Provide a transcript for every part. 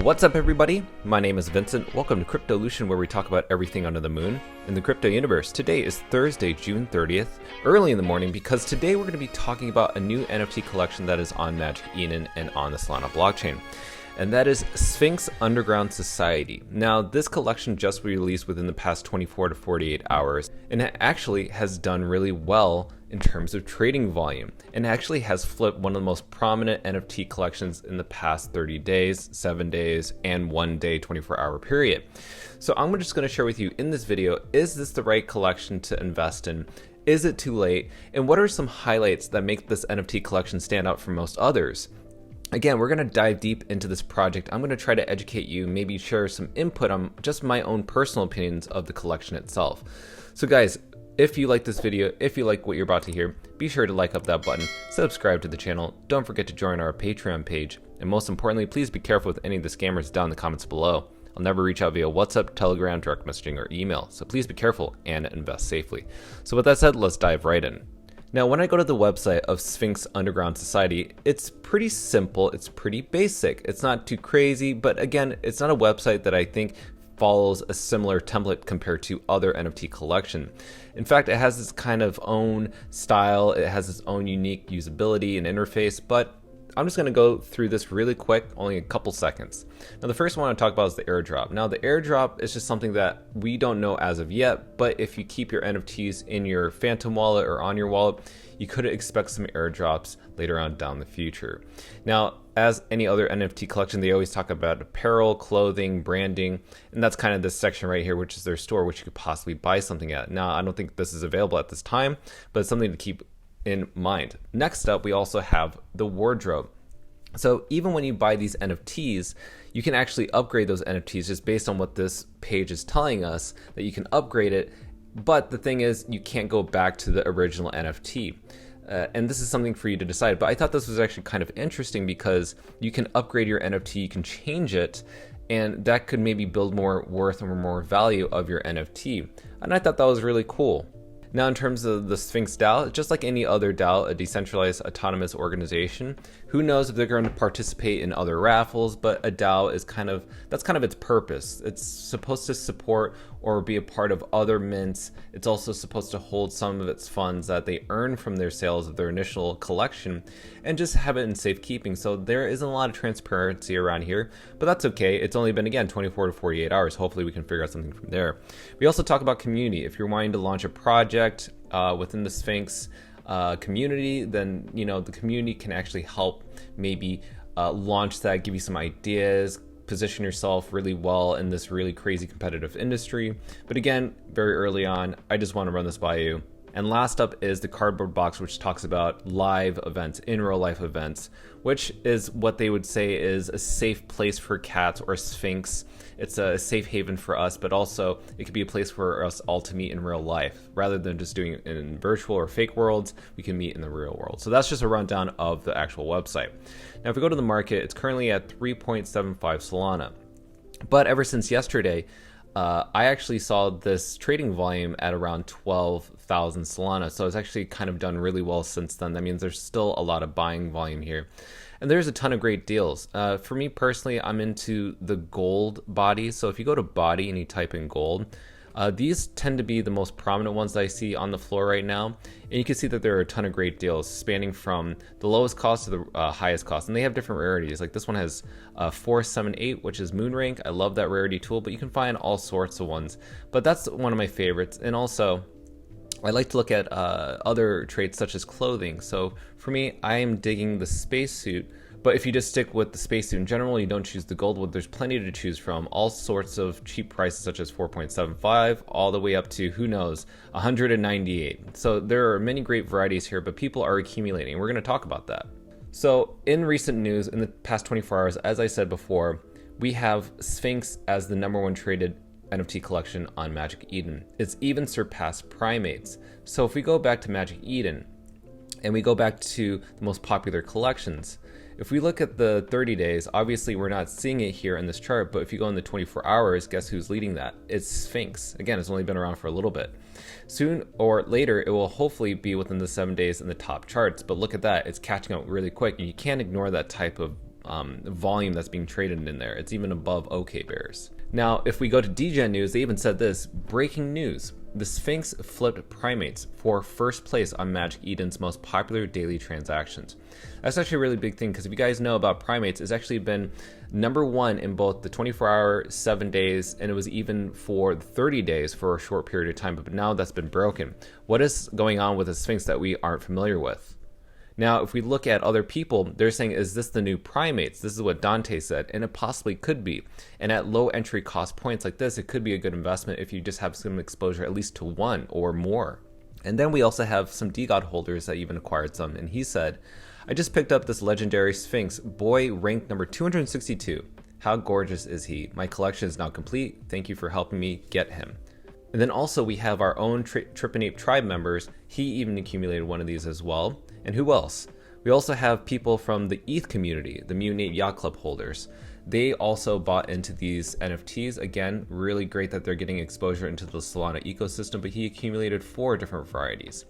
What's up, everybody? My name is Vincent. Welcome to Cryptolution, where we talk about everything under the moon in the crypto universe. Today is Thursday, June 30th, early in the morning, because today we're going to be talking about a new NFT collection that is on Magic Eden and on the Solana blockchain. And that is Sphynx Underground Society. Now, this collection just released within the past 24 to 48 hours, and it actually has done really well in terms of trading volume, and actually has flipped one of the most prominent NFT collections in the past 30 days, 7 days, and 1 day, 24-hour period. So I'm just going to share with you in this video, is this the right collection to invest in? Is it too late? And what are some highlights that make this NFT collection stand out from most others? Again, we're going to dive deep into this project. I'm going to try to educate you, maybe share some input on just my own personal opinions of the collection itself. So guys, if you like this video, if you like what you're about to hear, be sure to like up that button, subscribe to the channel, don't forget to join our Patreon page, and most importantly, please be careful with any of the scammers down in the comments below. I'll never reach out via WhatsApp, Telegram, direct messaging, or email, so please be careful and invest safely. So with that said, let's dive right in. Now, when I go to the website of Sphynx Underground Society, it's pretty simple, it's pretty basic. It's not too crazy, but again, it's not a website that I think follows a similar template compared to other NFT collection. In fact, it has its kind of own style, it has its own unique usability and interface, but I'm just going to go through this really quick, only a couple seconds. Now, the first one I want to talk about is the airdrop. Now, the airdrop is just something that we don't know as of yet, but if you keep your NFTs in your Phantom wallet or on your wallet, you could expect some airdrops later on down the future. Now, as any other NFT collection, they always talk about apparel, clothing, branding, and that's kind of this section right here, which is their store, which you could possibly buy something at. Now, I don't think this is available at this time, but it's something to keep in mind. Next up, we also have the wardrobe. So even when you buy these NFTs, you can actually upgrade those NFTs just based on what this page is telling us, that you can upgrade it. But the thing is, you can't go back to the original NFT. And this is something for you to decide. But I thought this was actually kind of interesting because you can upgrade your NFT, you can change it, and that could maybe build more worth or more value of your NFT. And I thought that was really cool. Now, in terms of the Sphynx DAO, just like any other DAO, a decentralized autonomous organization, who knows if they're going to participate in other raffles, but a DAO is that's kind of its purpose. It's supposed to support or be a part of other mints. It's also supposed to hold some of its funds that they earn from their sales of their initial collection and just have it in safekeeping. So there isn't a lot of transparency around here, but that's okay. It's only been, again, 24 to 48 hours. Hopefully we can figure out something from there. We also talk about community. If you're wanting to launch a project within the Sphynx community, then the community can actually help maybe launch that, give you some ideas, position yourself really well in this really crazy competitive industry. But again, very early on, I just want to run this by you. And last up is the cardboard box, which talks about live events, in real life events, which is what they would say is a safe place for cats or Sphynx. It's a safe haven for us, but also it could be a place for us all to meet in real life. Rather than just doing it in virtual or fake worlds, we can meet in the real world. So that's just a rundown of the actual website. Now, if we go to the market, it's currently at 3.75 Solana. But ever since yesterday, I actually saw this trading volume at around 12,000 Solana. So it's actually kind of done really well since then. That means there's still a lot of buying volume here. And there's a ton of great deals. For me personally, I'm into the gold body. So if you go to body and you type in gold, these tend to be the most prominent ones that I see on the floor right now. And you can see that there are a ton of great deals spanning from the lowest cost to the highest cost. And they have different rarities. Like this one has 478, which is moon rank. I love that rarity tool, but you can find all sorts of ones. But that's one of my favorites. And also, I like to look at other traits such as clothing. So for me, I am digging the spacesuit. But if you just stick with the spacesuit in general, you don't choose the gold one, there's plenty to choose from. All sorts of cheap prices such as 4.75 all the way up to, who knows, 198. So there are many great varieties here, but people are accumulating. We're going to talk about that. So in recent news, in the past 24 hours, as I said before, we have Sphynx as the #1 traded NFT collection on Magic Eden. It's even surpassed Primates. So if we go back to Magic Eden and we go back to the most popular collections, if we look at the 30 days, obviously we're not seeing it here in this chart, but if you go in the 24 hours, guess who's leading that? It's Sphynx. Again, it's only been around for a little bit. Soon or later, it will hopefully be within the 7 days in the top charts, but look at that, it's catching up really quick, and you can't ignore that type of volume that's being traded in there. It's even above OK Bears. Now, if we go to DGen News, they even said this: breaking news. The Sphynx flipped Primates for first place on Magic Eden's most popular daily transactions. That's actually a really big thing, because if you guys know about Primates, it's actually been #1 in both the 24-hour, 7 days, and it was even for 30 days for a short period of time, but now that's been broken. What is going on with the Sphynx that we aren't familiar with? Now, if we look at other people, they're saying, is this the new Primates? This is what Dante said, and it possibly could be. And at low entry cost points like this, it could be a good investment if you just have some exposure at least to one or more. And then we also have some DGOD holders that even acquired some, and he said, I just picked up this legendary Sphynx, boy ranked number 262. How gorgeous is he? My collection is now complete. Thank you for helping me get him. And then also we have our own Tripanape tribe members. He even accumulated one of these as well. And who else? We also have people from the ETH community, the Mutant Ape Yacht Club holders. They also bought into these NFTs. Again, really great that they're getting exposure into the Solana ecosystem, but he accumulated 4 different varieties.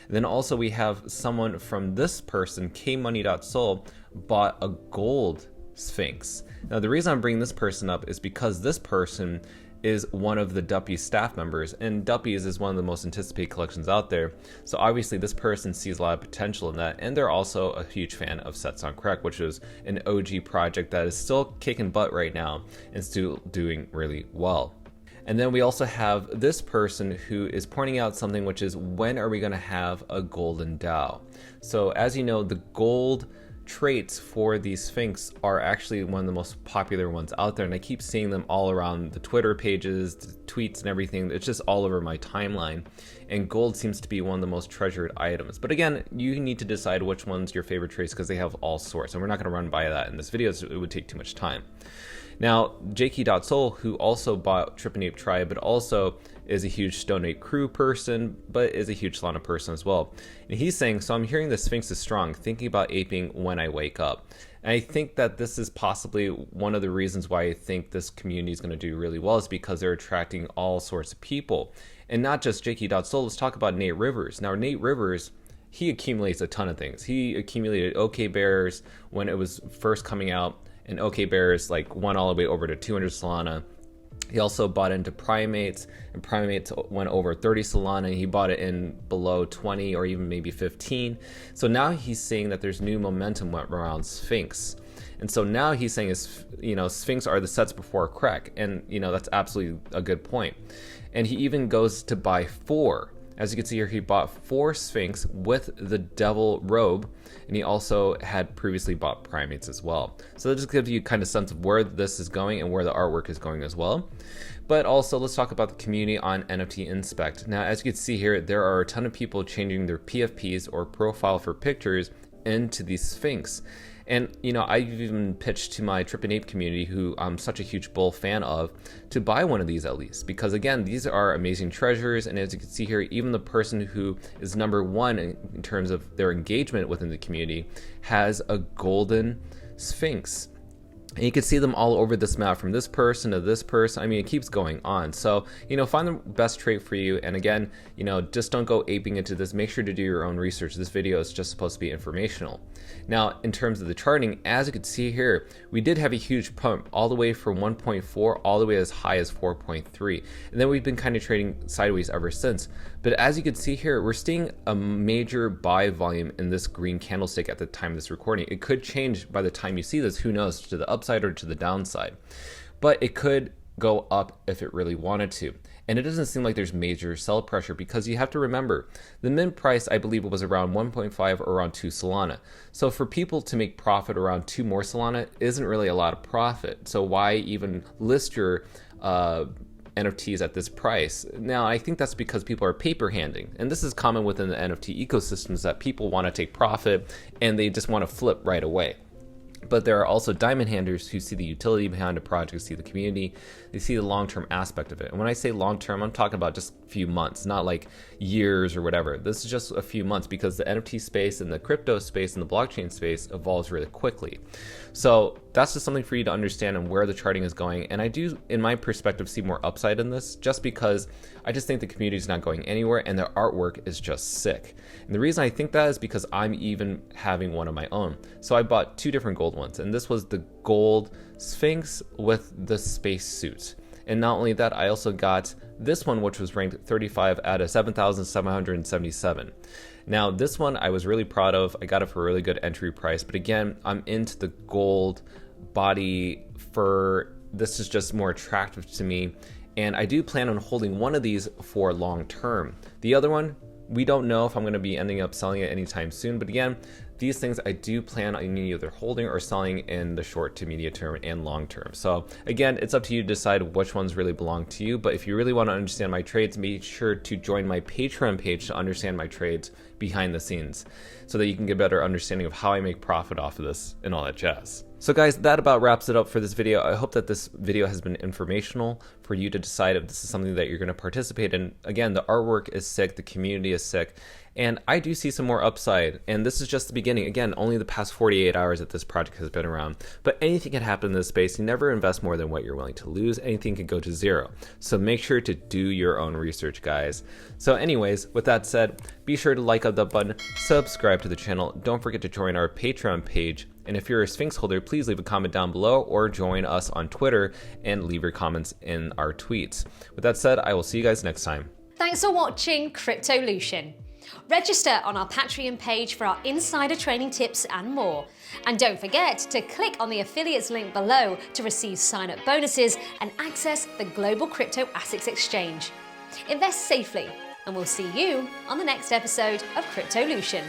And then also we have someone from this person, kmoney.soul, bought a gold Sphynx. Now the reason I'm bringing this person up is because this person is one of the Duppy staff members, and Duppy's is one of the most anticipated collections out there. So obviously this person sees a lot of potential in that, and they're also a huge fan of Sets on Correct, which is an OG project that is still kicking butt right now and still doing really well. And then we also have this person who is pointing out something, which is, when are we going to have a golden DAO? So as you know, the gold traits for these Sphynx are actually one of the most popular ones out there, and I keep seeing them all around the Twitter pages, the tweets and everything. It's just all over my timeline, and gold seems to be one of the most treasured items. But again, you need to decide which one's your favorite traits, because they have all sorts, and we're not going to run by that in this video, so it would take too much time. Now, JK.Soul, who also bought Tripanape Tribe, but also is a huge Stone Ape Crew person, but is a huge Solana person as well. And he's saying, so I'm hearing the Sphynx is strong, thinking about aping when I wake up. And I think that this is possibly one of the reasons why I think this community is going to do really well, is because they're attracting all sorts of people. And not just JK.Soul, let's talk about Nate Rivers. Now, Nate Rivers, he accumulates a ton of things. He accumulated OK Bears when it was first coming out, and OK Bears like went all the way over to 200 Solana. He also bought into Primates, and Primates went over 30 Solana, and he bought it in below 20 or even maybe 15. So now he's seeing that there's new momentum around Sphynx. And so now he's saying, Sphynx are the sets before crack. And, that's absolutely a good point. And he even goes to buy 4. As you can see here, he bought 4 Sphynx with the Devil Robe, and he also had previously bought Primates as well. So that just gives you kind of sense of where this is going and where the artwork is going as well. But also, let's talk about the community on NFT Inspect. Now, as you can see here, there are a ton of people changing their PFPs or profile for pictures into these Sphynx. And, I've even pitched to my Tripanape community, who I'm such a huge bull fan of, to buy one of these at least. Because again, these are amazing treasures. And as you can see here, even the person who is #1 in terms of their engagement within the community has a golden Sphynx. And you can see them all over this map, from this person to this person. I mean, it keeps going on. So, find the best trait for you. And again, just don't go aping into this. Make sure to do your own research. This video is just supposed to be informational. Now, in terms of the charting, as you can see here, we did have a huge pump all the way from 1.4 all the way as high as 4.3. And then we've been kind of trading sideways ever since. But as you can see here, we're seeing a major buy volume in this green candlestick at the time of this recording. It could change by the time you see this, who knows, to the upside or to the downside. But it could go up if it really wanted to. And it doesn't seem like there's major sell pressure, because you have to remember, the mint price, I believe, was around 1.5 or around 2 Solana. So for people to make profit around 2 more Solana isn't really a lot of profit. So why even list your NFTs at this price? Now, I think that's because people are paper handing, and this is common within the NFT ecosystems, that people want to take profit and they just want to flip right away. But there are also diamond handers who see the utility behind a project, see the community, they see the long-term aspect of it. And when I say long-term, I'm talking about just a few months, not like years or whatever. This is just a few months, because the NFT space and the crypto space and the blockchain space evolves really quickly. So that's just something for you to understand and where the charting is going. And I do, in my perspective, see more upside in this, just because I just think the community is not going anywhere and their artwork is just sick. And the reason I think that is because I'm even having one of my own. So I bought 2 different gold ones, and this was the gold Sphynx with the space suit. And not only that, I also got this one, which was ranked 35 out of 7,777. Now, this one I was really proud of. I got it for a really good entry price, but again, I'm into the gold body fur. This is just more attractive to me, and I do plan on holding one of these for long term. The other one, we don't know if I'm going to be ending up selling it anytime soon, but again, these things I do plan on either holding or selling in the short to medium term and long term. So again, it's up to you to decide which ones really belong to you, but if you really want to understand my trades, make sure to join my Patreon page to understand my trades behind the scenes so that you can get a better understanding of how I make profit off of this and all that jazz. So guys, that about wraps it up for this video. I hope that this video has been informational for you to decide if this is something that you're going to participate in. Again, the artwork is sick, the community is sick, and I do see some more upside, and this is just the beginning. Again, only the past 48 hours that this project has been around, but anything can happen in this space. You never invest more than what you're willing to lose. Anything can go to zero. So make sure to do your own research, guys. So anyways, with that said, be sure to like up that button, subscribe to the channel, don't forget to join our Patreon page, and if you're a Sphynx holder, please leave a comment down below or join us on Twitter and leave your comments in our tweets. With that said, I will see you guys next time. Thanks for watching Cryptolution. Register on our Patreon page for our insider training tips and more. And don't forget to click on the affiliates link below to receive sign-up bonuses and access the global crypto assets exchange. Invest safely, and we'll see you on the next episode of Cryptolution.